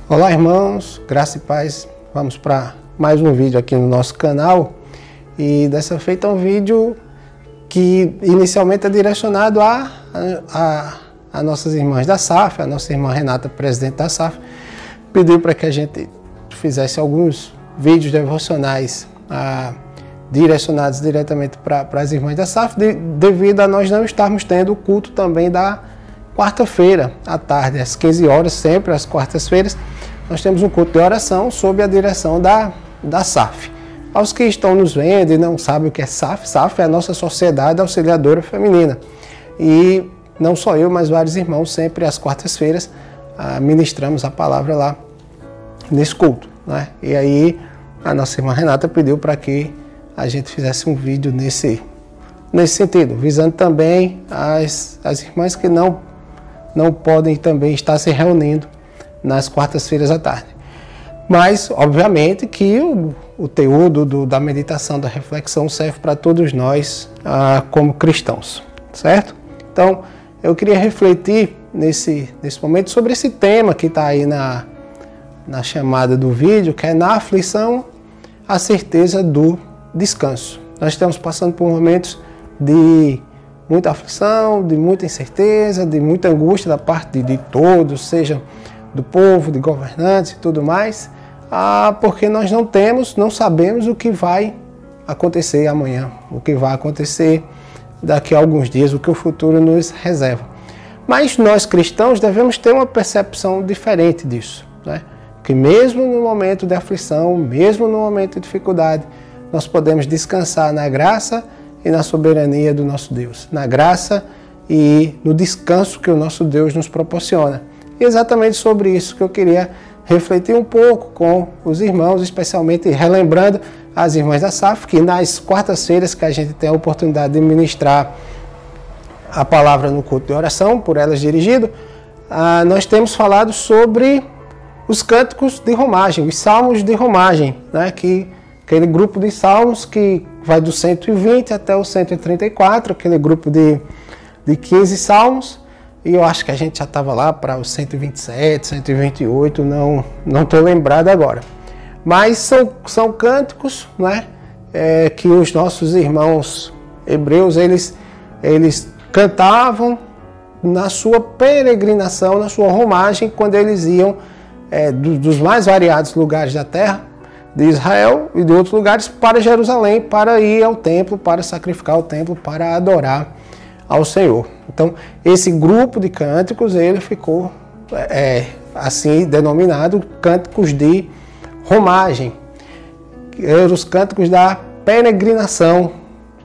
Olá, irmãos, graça e paz. Vamos para mais um vídeo aqui no nosso canal. E dessa feita é um vídeo que inicialmente é direcionado a nossas irmãs da SAF. A nossa irmã Renata, presidente da SAF, pediu para que a gente fizesse alguns vídeos devocionais direcionados diretamente para as irmãs da SAF, devido a nós não estarmos tendo o culto também da quarta-feira à tarde, às 15 horas, sempre às quartas-feiras, nós temos um culto de oração sob a direção da SAF. Aos que estão nos vendo e não sabem o que é SAF, SAF é a nossa Sociedade Auxiliadora Feminina. E não só eu, mas vários irmãos, sempre às quartas-feiras, ministramos a palavra lá nesse culto, né? E aí a nossa irmã Renata pediu para que a gente fizesse um vídeo nesse sentido, visando também as irmãs que não podem também estar se reunindo nas quartas-feiras à tarde. Mas, obviamente, que o teor da meditação, da reflexão, serve para todos nós como cristãos, certo? Então, eu queria refletir nesse momento sobre esse tema que está aí na chamada do vídeo, que é na aflição, a certeza do descanso. Nós estamos passando por momentos de muita aflição, de muita incerteza, de muita angústia da parte de todos, seja do povo, de governantes e tudo mais, porque nós não sabemos o que vai acontecer amanhã, o que vai acontecer daqui a alguns dias, o que o futuro nos reserva. Mas nós cristãos devemos ter uma percepção diferente disso, né? Que mesmo no momento de aflição, mesmo no momento de dificuldade, nós podemos descansar na graça e na soberania do nosso Deus, na graça e no descanso que o nosso Deus nos proporciona. E exatamente sobre isso que eu queria refletir um pouco com os irmãos, especialmente relembrando as irmãs da SAF, que nas quartas-feiras que a gente tem a oportunidade de ministrar a palavra no culto de oração, por elas dirigido, nós temos falado sobre os cânticos de romagem, os salmos de romagem, né? Aquele grupo de salmos que vai do 120 até o 134, aquele grupo de 15 salmos, e eu acho que a gente já estava lá para os 127, 128, não estou lembrado agora. Mas são cânticos, né? Que os nossos irmãos hebreus, eles cantavam na sua peregrinação, na sua romagem, quando eles iam dos mais variados lugares da terra, de Israel e de outros lugares, para Jerusalém, para ir ao templo, para sacrificar ao templo, para adorar ao Senhor. Então, esse grupo de cânticos, ele ficou assim denominado cânticos de romagem. Eram os cânticos da peregrinação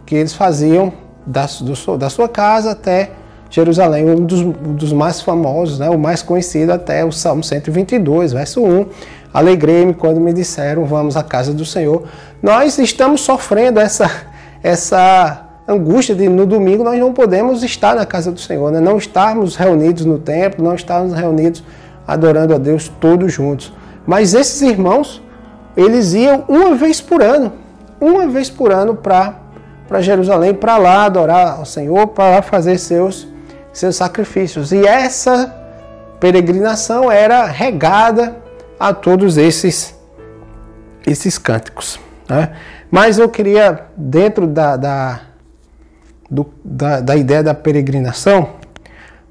que eles faziam da sua casa até Jerusalém, um dos mais famosos, né, o mais conhecido até o Salmo 122, verso 1. Alegrei-me quando me disseram, vamos à casa do Senhor. Nós estamos sofrendo essa angústia de no domingo nós não podemos estar na casa do Senhor, né? Não estarmos reunidos no templo, não estarmos reunidos adorando a Deus todos juntos. Mas esses irmãos, eles iam uma vez por ano para Jerusalém, para lá adorar ao Senhor, para lá fazer seus sacrifícios. E essa peregrinação era regada a todos esses cânticos, né? Mas eu queria, dentro da ideia da peregrinação,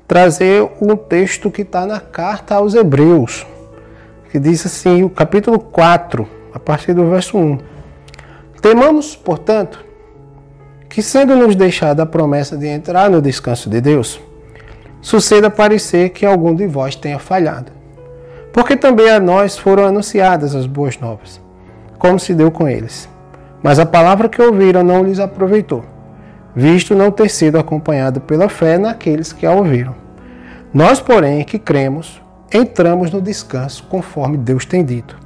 trazer um texto que está na carta aos Hebreus, que diz assim, o capítulo 4, a partir do verso 1. Temamos, portanto, que sendo nos deixada a promessa de entrar no descanso de Deus, suceda parecer que algum de vós tenha falhado. Porque também a nós foram anunciadas as boas novas, como se deu com eles. Mas a palavra que ouviram não lhes aproveitou, visto não ter sido acompanhado pela fé naqueles que a ouviram. Nós, porém, que cremos, entramos no descanso conforme Deus tem dito.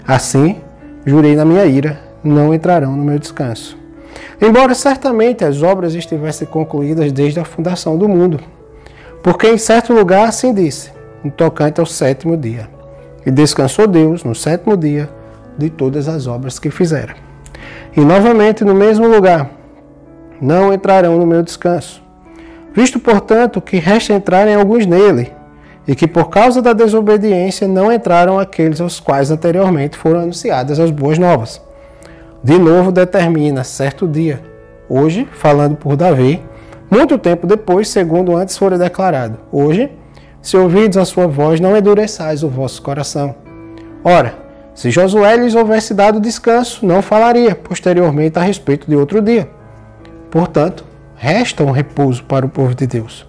Assim, jurei na minha ira, não entrarão no meu descanso. Embora certamente as obras estivessem concluídas desde a fundação do mundo. Porque em certo lugar assim disse, no tocante ao sétimo dia. E descansou Deus no sétimo dia de todas as obras que fizera. E novamente no mesmo lugar, não entrarão no meu descanso. Visto, portanto, que resta entrarem alguns nele, e que por causa da desobediência não entraram aqueles aos quais anteriormente foram anunciadas as boas novas. De novo determina certo dia, hoje, falando por Davi, muito tempo depois, segundo antes fora declarado. Hoje, se ouvides a sua voz, não endureçais o vosso coração. Ora, se Josué lhes houvesse dado descanso, não falaria posteriormente a respeito de outro dia. Portanto, resta um repouso para o povo de Deus.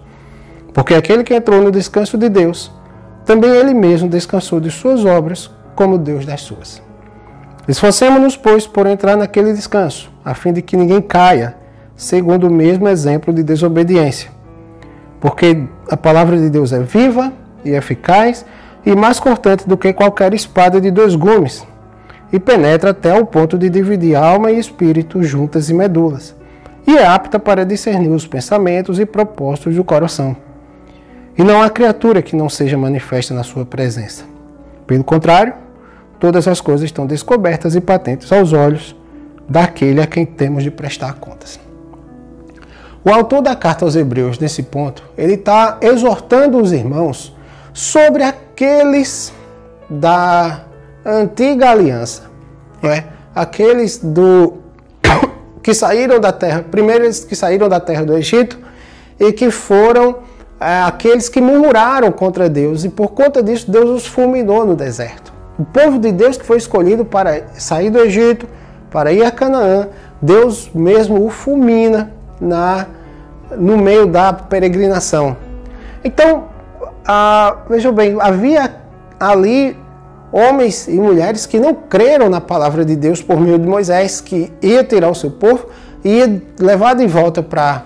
Porque aquele que entrou no descanso de Deus, também ele mesmo descansou de suas obras, como Deus das suas. Esforcemo-nos, pois, por entrar naquele descanso, a fim de que ninguém caia, segundo o mesmo exemplo de desobediência. Porque a palavra de Deus é viva e eficaz, e mais cortante do que qualquer espada de 2 gumes, e penetra até o ponto de dividir alma e espírito, juntas e medulas, e é apta para discernir os pensamentos e propósitos do coração. E não há criatura que não seja manifesta na sua presença. Pelo contrário, todas as coisas estão descobertas e patentes aos olhos daquele a quem temos de prestar contas. O autor da carta aos Hebreus, nesse ponto, ele está exortando os irmãos sobre aqueles da antiga aliança, aqueles que saíram da terra, primeiro eles que saíram da terra do Egito e que foram aqueles que murmuraram contra Deus, e por conta disso Deus os fulminou no deserto. O povo de Deus que foi escolhido para sair do Egito, para ir a Canaã, Deus mesmo o fulmina no meio da peregrinação. Então, vejam bem, havia ali homens e mulheres que não creram na palavra de Deus por meio de Moisés, que ia tirar o seu povo e ia levar de volta para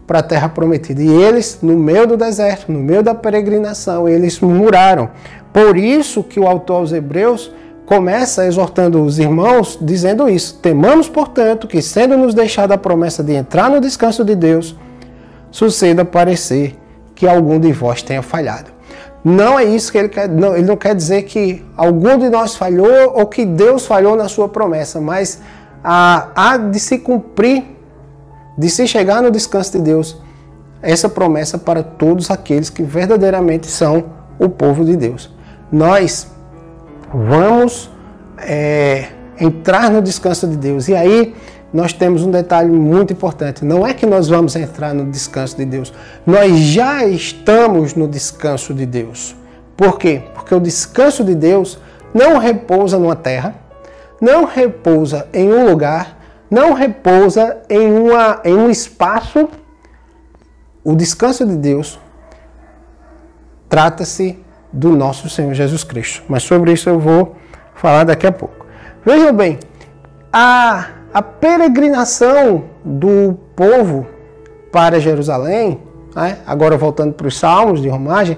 a terra prometida. E eles, no meio do deserto, no meio da peregrinação, eles murmuraram. Por isso que o autor aos Hebreus começa exortando os irmãos, dizendo isso: temamos, portanto, que sendo nos deixada a promessa de entrar no descanso de Deus, suceda parecer que algum de vós tenha falhado. Não é isso que ele quer, não, ele não quer dizer que algum de nós falhou ou que Deus falhou na sua promessa, mas há de se cumprir, de se chegar no descanso de Deus, essa promessa para todos aqueles que verdadeiramente são o povo de Deus. Nós vamos entrar no descanso de Deus. E aí nós temos um detalhe muito importante. Não é que nós vamos entrar no descanso de Deus. Nós já estamos no descanso de Deus. Por quê? Porque o descanso de Deus não repousa numa terra, não repousa em um lugar, não repousa em um espaço. O descanso de Deus trata-se do nosso Senhor Jesus Cristo. Mas sobre isso eu vou falar daqui a pouco. Vejam bem, a peregrinação do povo para Jerusalém, agora voltando para os Salmos de romagem,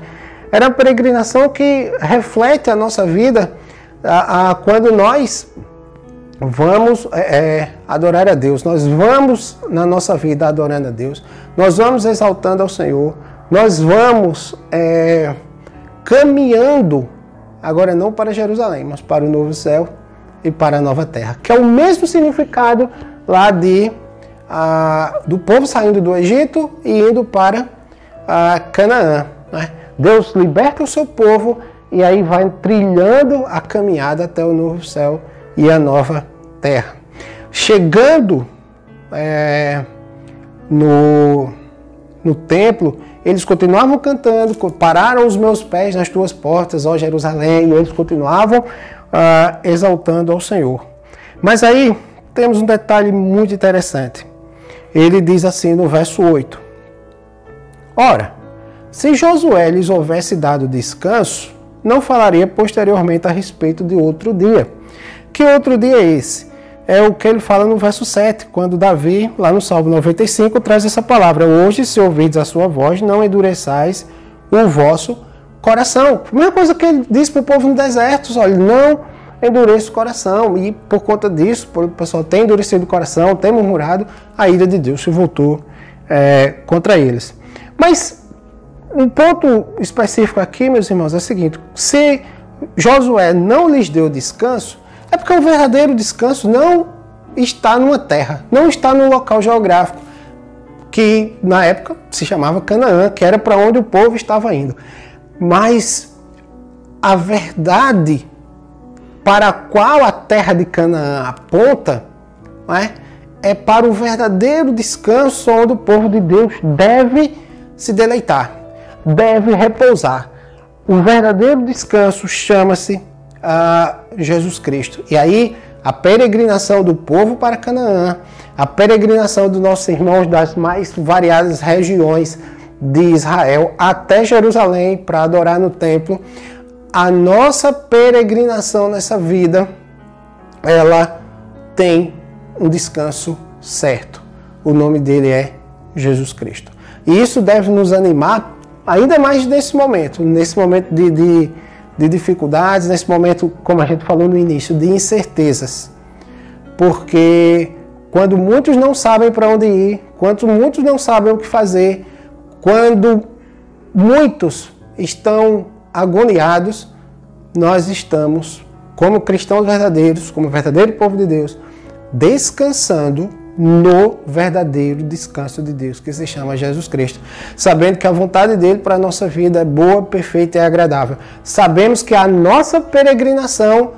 era uma peregrinação que reflete a nossa vida quando nós vamos adorar a Deus. Nós vamos na nossa vida adorando a Deus, nós vamos exaltando ao Senhor, nós vamos caminhando, agora não para Jerusalém, mas para o novo céu e para a nova terra, que é o mesmo significado lá do povo saindo do Egito e indo para Canaã. Deus liberta o seu povo e aí vai trilhando a caminhada até o novo céu e a nova terra. Chegando no templo, eles continuavam cantando: pararam os meus pés nas tuas portas, ó Jerusalém, e eles continuavam exaltando ao Senhor. Mas aí temos um detalhe muito interessante. Ele diz assim no verso 8: ora, se Josué lhes houvesse dado descanso, não falaria posteriormente a respeito de outro dia. Que outro dia é esse? É o que ele fala no verso 7, quando Davi, lá no Salmo 95, traz essa palavra: hoje, se ouvides a sua voz, não endureçais o vosso coração. A primeira coisa que ele diz para o povo no deserto: olha, não endureça o coração. E por conta disso, o pessoal tem endurecido o coração, tem murmurado, a ira de Deus se voltou contra eles. Mas um ponto específico aqui, meus irmãos, é o seguinte: se Josué não lhes deu descanso, é porque o verdadeiro descanso não está numa terra, não está num local geográfico, que na época se chamava Canaã, que era para onde o povo estava indo. Mas a verdade para a qual a terra de Canaã aponta, não é para o verdadeiro descanso onde o povo de Deus deve se deleitar, deve repousar. O verdadeiro descanso chama-se Jesus Cristo. E aí, a peregrinação do povo para Canaã, a peregrinação dos nossos irmãos das mais variadas regiões de Israel até Jerusalém para adorar no templo, a nossa peregrinação nessa vida, ela tem um descanso certo. O nome dele é Jesus Cristo. E isso deve nos animar ainda mais nesse momento de dificuldades, nesse momento, como a gente falou no início, de incertezas. Porque quando muitos não sabem para onde ir, quando muitos não sabem o que fazer, quando muitos estão agoniados, nós estamos, como cristãos verdadeiros, como verdadeiro povo de Deus, descansando no verdadeiro descanso de Deus, que se chama Jesus Cristo. Sabendo que a vontade dele para a nossa vida é boa, perfeita e agradável. Sabemos que a nossa peregrinação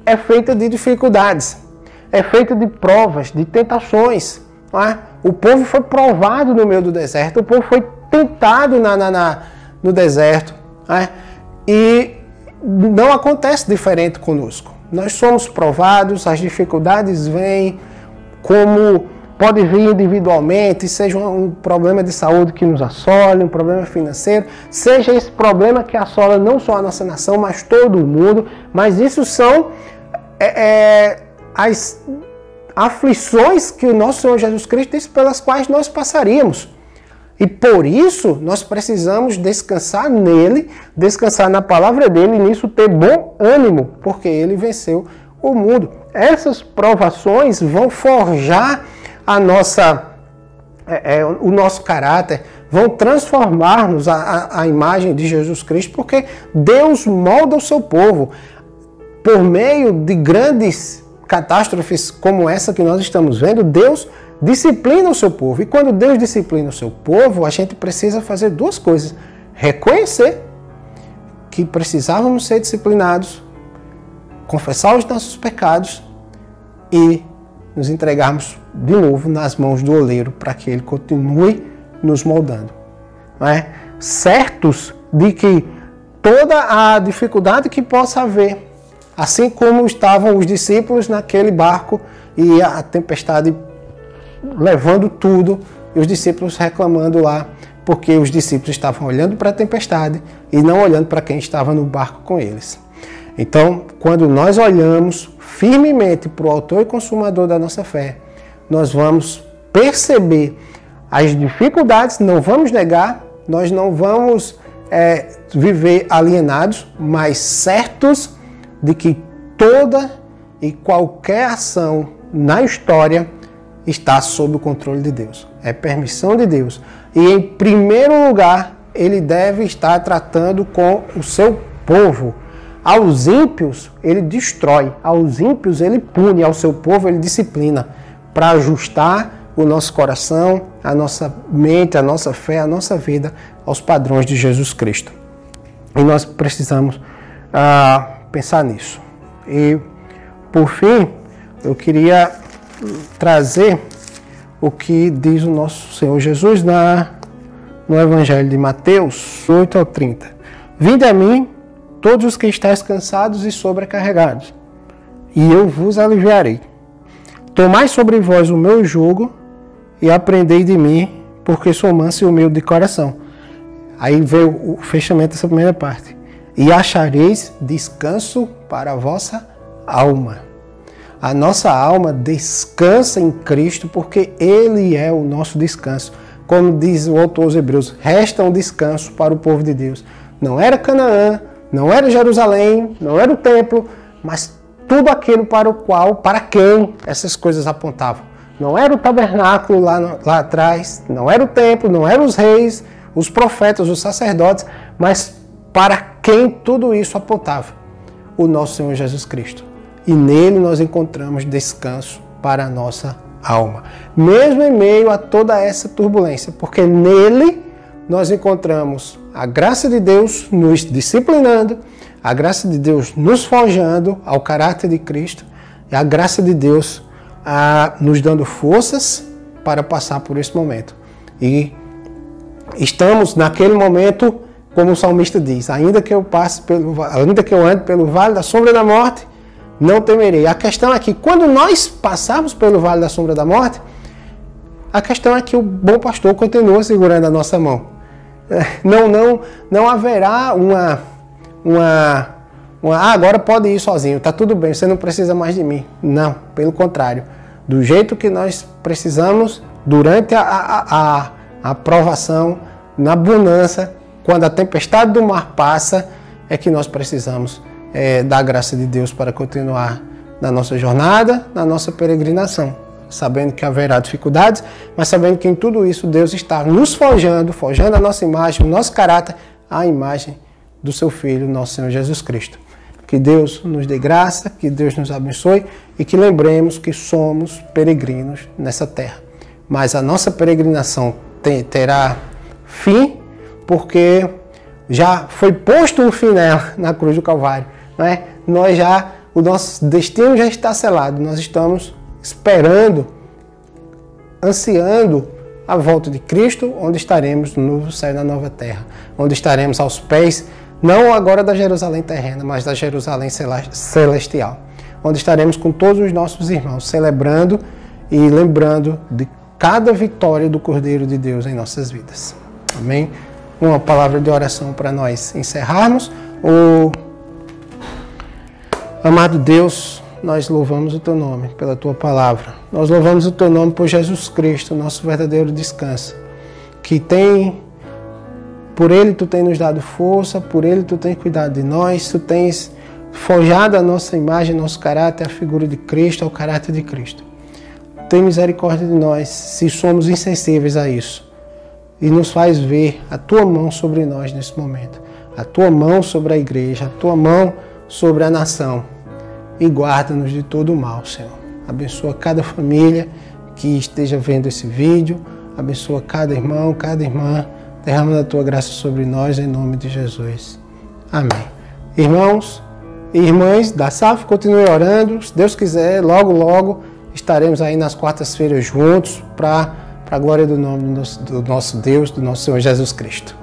é feita de dificuldades, é feita de provas, de tentações. Não é? O povo foi provado no meio do deserto, o povo foi tentado no deserto. Não é? E não acontece diferente conosco. Nós somos provados, as dificuldades vêm, como pode vir individualmente, seja um problema de saúde que nos assole, um problema financeiro, seja esse problema que assola não só a nossa nação, mas todo o mundo, mas isso são as aflições que o nosso Senhor Jesus Cristo disse pelas quais nós passaríamos. E por isso nós precisamos descansar nele, descansar na palavra dele e nisso ter bom ânimo, porque ele venceu o mundo. Essas provações vão forjar o nosso caráter, vão transformar-nos a imagem de Jesus Cristo, porque Deus molda o seu povo por meio de grandes catástrofes como essa que nós estamos vendo. Deus disciplina o seu povo. E quando Deus disciplina o seu povo, a gente precisa fazer duas coisas: reconhecer que precisávamos ser disciplinados, confessar os nossos pecados e nos entregarmos de novo nas mãos do oleiro para que ele continue nos moldando. Não é? Certos de que toda a dificuldade que possa haver, assim como estavam os discípulos naquele barco e a tempestade levando tudo, e os discípulos reclamando lá, porque os discípulos estavam olhando para a tempestade e não olhando para quem estava no barco com eles. Então, quando nós olhamos firmemente para o autor e consumador da nossa fé, nós vamos perceber as dificuldades, não vamos negar, nós não vamos viver alienados, mas certos de que toda e qualquer ação na história está sob o controle de Deus. É permissão de Deus. E em primeiro lugar, ele deve estar tratando com o seu povo. Aos ímpios, ele destrói. Aos ímpios, ele pune. Ao seu povo, ele disciplina. Para ajustar o nosso coração, a nossa mente, a nossa fé, a nossa vida aos padrões de Jesus Cristo. E nós precisamos pensar nisso. E, por fim, eu trazer o que diz o nosso Senhor Jesus no Evangelho de Mateus 8 ao 30. Vinde a mim, todos os que estáis cansados e sobrecarregados, e eu vos aliviarei. Tomai sobre vós o meu jugo e aprendei de mim, porque sou manso e humilde de coração. Aí veio o fechamento dessa primeira parte. E achareis descanso para a vossa alma. A nossa alma descansa em Cristo porque Ele é o nosso descanso. Como diz o autor aos Hebreus, resta um descanso para o povo de Deus. Não era Canaã, não era Jerusalém, não era o templo, mas tudo aquilo para quem essas coisas apontavam. Não era o tabernáculo lá atrás, não era o templo, não eram os reis, os profetas, os sacerdotes, mas para quem tudo isso apontava? O nosso Senhor Jesus Cristo. E nele nós encontramos descanso para a nossa alma. Mesmo em meio a toda essa turbulência, porque nele nós encontramos a graça de Deus nos disciplinando, a graça de Deus nos forjando ao caráter de Cristo e a graça de Deus nos dando forças para passar por esse momento. E estamos naquele momento, como o salmista diz, ainda que eu ande pelo vale da sombra da morte, não temerei. A questão é que quando nós passarmos pelo vale da sombra da morte, a questão é que o bom pastor continua segurando a nossa mão. Não haverá agora pode ir sozinho, está tudo bem, você não precisa mais de mim. Não, pelo contrário. Do jeito que nós precisamos, durante a provação, na bonança, quando a tempestade do mar passa, é que nós precisamos da graça de Deus para continuar na nossa jornada, na nossa peregrinação. Sabendo que haverá dificuldades, mas sabendo que em tudo isso Deus está nos forjando a nossa imagem, o nosso caráter, a imagem do seu Filho, nosso Senhor Jesus Cristo. Que Deus nos dê graça, que Deus nos abençoe e que lembremos que somos peregrinos nessa terra. Mas a nossa peregrinação terá fim, porque já foi posto um fim nela na cruz do Calvário. Não é? O nosso destino já está selado, nós estamos esperando, ansiando a volta de Cristo, onde estaremos no novo céu e na nova terra, onde estaremos aos pés, não agora da Jerusalém terrena, mas da Jerusalém celestial, onde estaremos com todos os nossos irmãos, celebrando e lembrando de cada vitória do Cordeiro de Deus em nossas vidas. Amém? Uma palavra de oração para nós encerrarmos. Amado Deus, nós louvamos o Teu nome pela Tua palavra. Nós louvamos o Teu nome por Jesus Cristo, nosso verdadeiro descanso. Por Ele Tu tens nos dado força, por Ele Tu tens cuidado de nós, Tu tens forjado a nossa imagem, nosso caráter, a figura de Cristo, ao caráter de Cristo. Tem misericórdia de nós se somos insensíveis a isso. E nos faz ver a Tua mão sobre nós nesse momento. A Tua mão sobre a igreja, a Tua mão sobre a nação. E guarda-nos de todo o mal, Senhor. Abençoa cada família que esteja vendo esse vídeo. Abençoa cada irmão, cada irmã. Derrama a Tua graça sobre nós, em nome de Jesus. Amém. Irmãos e irmãs da SAF, continue orando. Se Deus quiser, logo, logo estaremos aí nas quartas-feiras juntos para a glória do nome do nosso Deus, do nosso Senhor Jesus Cristo.